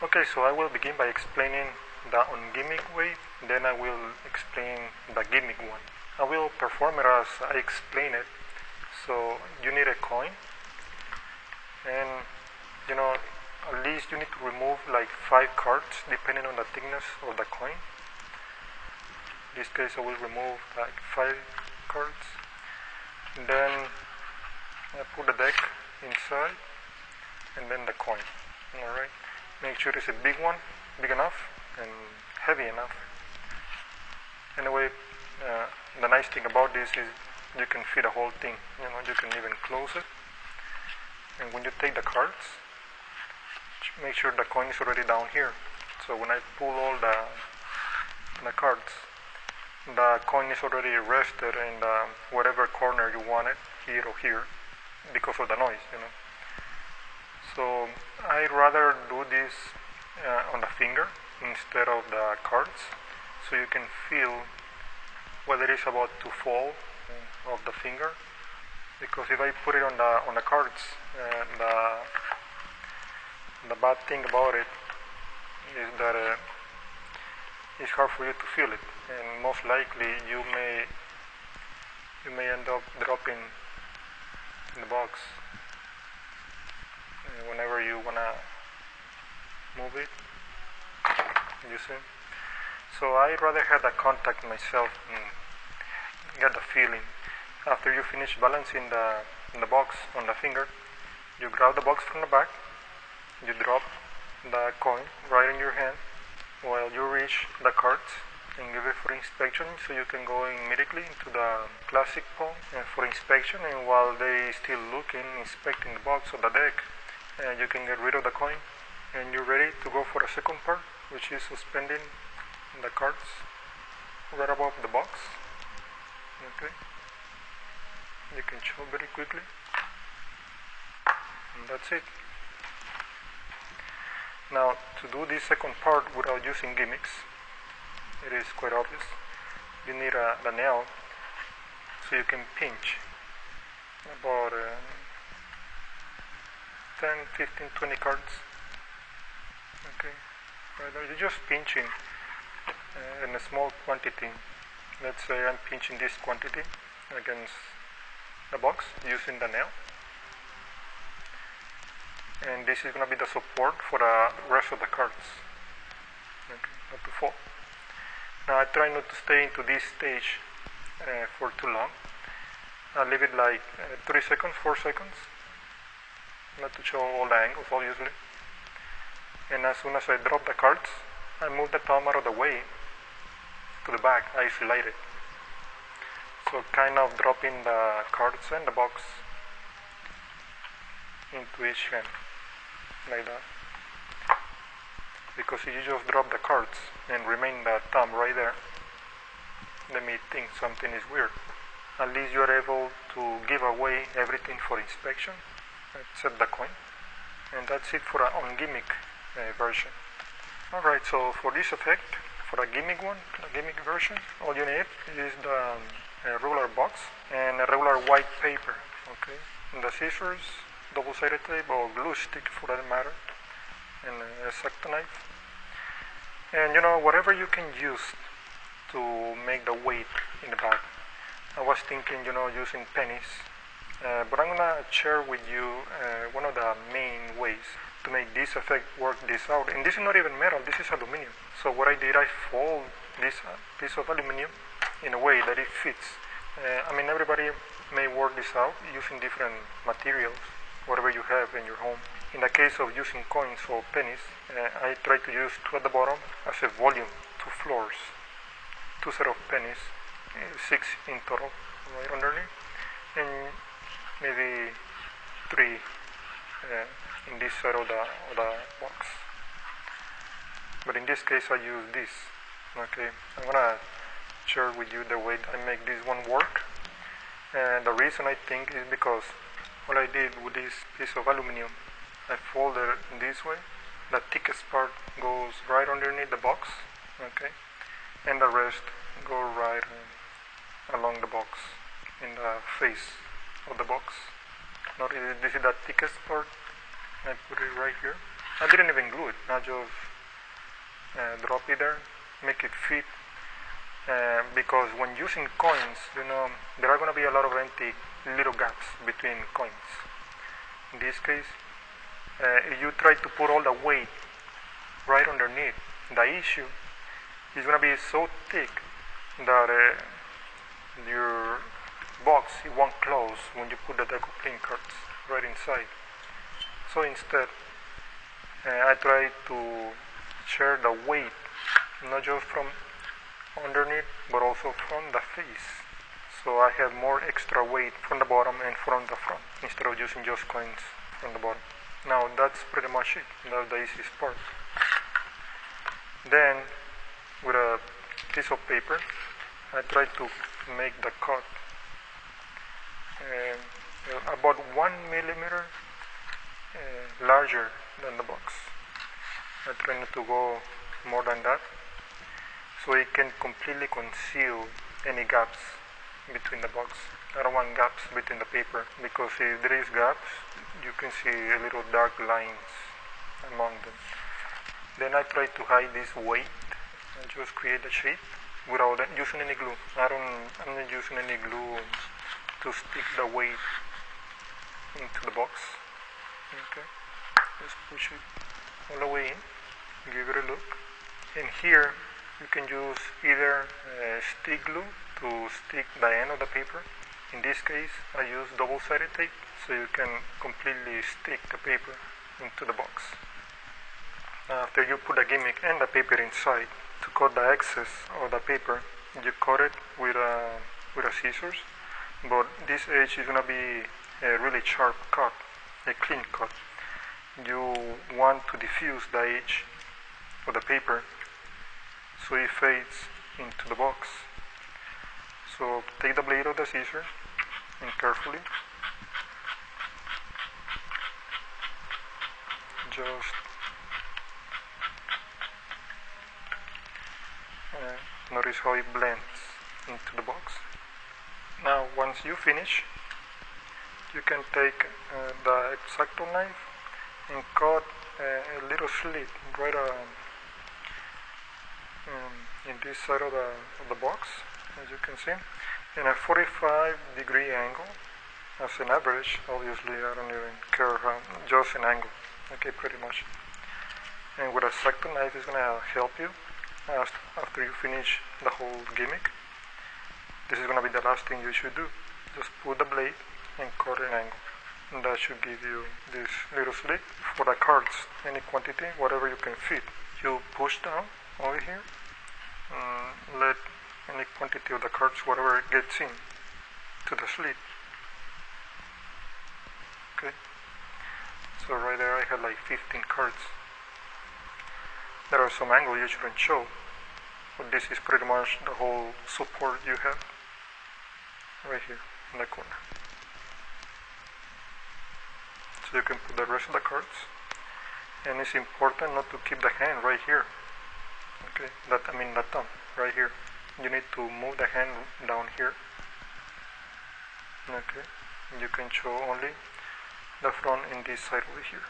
Okay, so I will begin by explaining the ungimmick way, then I will explain the gimmick one. I will perform it as I explain it. So you need a coin, and at least you need to remove like 5 cards depending on the thickness of the coin. In this case I will remove like 5 cards. Then I put the deck inside and then the coin. Alright. Make sure it's a big one, big enough and heavy enough. Anyway, the nice thing about this is you can fit the whole thing. You can even close it. And when you take the cards, make sure the coin is already down here. So when I pull all the cards, the coin is already rested in whatever corner you want it, here or here, because of the noise, So I'd rather do this on the finger instead of the cards, so you can feel whether it's about to fall off the finger. Because if I put it on the cards, the bad thing about it is that it's hard for you to feel it, and most likely you may end up dropping the box whenever you wanna move it. You see? So I'd rather have the contact myself and get the feeling. After you finish balancing the box on the finger, you grab the box from the back, you drop the coin right in your hand while you reach the cards and give it for inspection, so you can go immediately into the classic pawn and for inspection, and while they still looking, inspecting the box or the deck, you can get rid of the coin and you're ready to go for the second part, which is suspending the cards right above the box. Okay, you can show very quickly, and that's it. Now, to do this second part without using gimmicks, it is quite obvious. You need the nail, so you can pinch about 10, 15, 20 cards. Okay, right there. You're just pinching in a small quantity. Let's say I'm pinching this quantity against the box using the nail. And this is going to be the support for the rest of the cards. Okay, not to fall. Now I try not to stay into this stage for too long. I leave it like 3 seconds, 4 seconds, not to show all the angles obviously. And as soon as I drop the cards, I move the thumb out of the way to the back, isolate it. So kind of dropping the cards and the box into each hand, like that. Because if you just drop the cards and remain the thumb right there, they may think something is weird. At least you are able to give away everything for inspection, except the coin. And that's it for an ungimmick version. Alright, so for this effect, for the gimmick one, the gimmick version, all you need is the regular box and a regular white paper, okay? And the scissors, double-sided tape or glue stick for that matter, and a X-Acto knife. And whatever you can use to make the weight in the bag. I was thinking, using pennies, but I'm gonna share with you one of the main ways to make this effect work this out. And this is not even metal, this is aluminum. So what I did, I fold this piece of aluminum in a way that it fits. Everybody may work this out using different materials, whatever you have in your home. In the case of using coins or pennies, I try to use 2 at the bottom as a volume, 2 floors, 2 set of pennies, 6 in total, right underneath, and maybe 3 in this side of the box. But in this case I use this. Okay, I'm gonna share with you the way I make this one work. And the reason I think is because what I did with this piece of aluminum, I folded it this way. The thickest part goes right underneath the box, okay, and the rest go right along the box, in the face of the box. Now this is the thickest part. I put it right here. I didn't even glue it. I just drop it there, make it fit. Because when using coins, there are going to be a lot of empty little gaps between coins. In this case, if you try to put all the weight right underneath, the issue is going to be so thick that your box, it won't close when you put the deco playing cards right inside. So instead, I try to share the weight, not just from underneath, but also from the face. So I have more extra weight from the bottom and from the front, instead of using just coins from the bottom. Now that's pretty much it. That's the easiest part. Then, with a piece of paper, I try to make the cut about 1 millimeter larger than the box. I try not to go more than that, so it can completely conceal any gaps between the box. I don't want gaps between the paper, because if there is gaps, you can see a little dark lines among them. Then I try to hide this weight and just create a shape without using any glue. I'm not using any glue to stick the weight into the box. Okay, just push it all the way in, give it a look. And here you can use either stick glue to stick the end of the paper. In this case, I use double-sided tape, so you can completely stick the paper into the box. After you put the gimmick and the paper inside, to cut the excess of the paper, you cut it with a scissors, but this edge is going to be a really sharp cut, a clean cut. You want to diffuse the edge of the paper so it fades into the box. So take the blade of the scissors and carefully just notice how it blends into the box. Now once you finish, you can take the X-Acto knife and cut a little slit right in this side of the box, as you can see, in a 45-degree angle. As an average, obviously I don't even care how, just an angle, okay, pretty much. And with a X-Acto knife is going to help you after you finish the whole gimmick. This is going to be the last thing you should do. Just put the blade and cut an angle. And that should give you this little slit for the cards, any quantity, whatever you can fit. You push down over here, let any quantity of the cards, whatever it gets in, to the slit. Okay, so right there I have like 15 cards. There are some angles you shouldn't show, but this is pretty much the whole support you have right here in the corner. So you can put the rest of the cards, and it's important not to keep the hand right here. Okay, the thumb right here. You need to move the hand down here. Okay, you can show only the front in this side over here.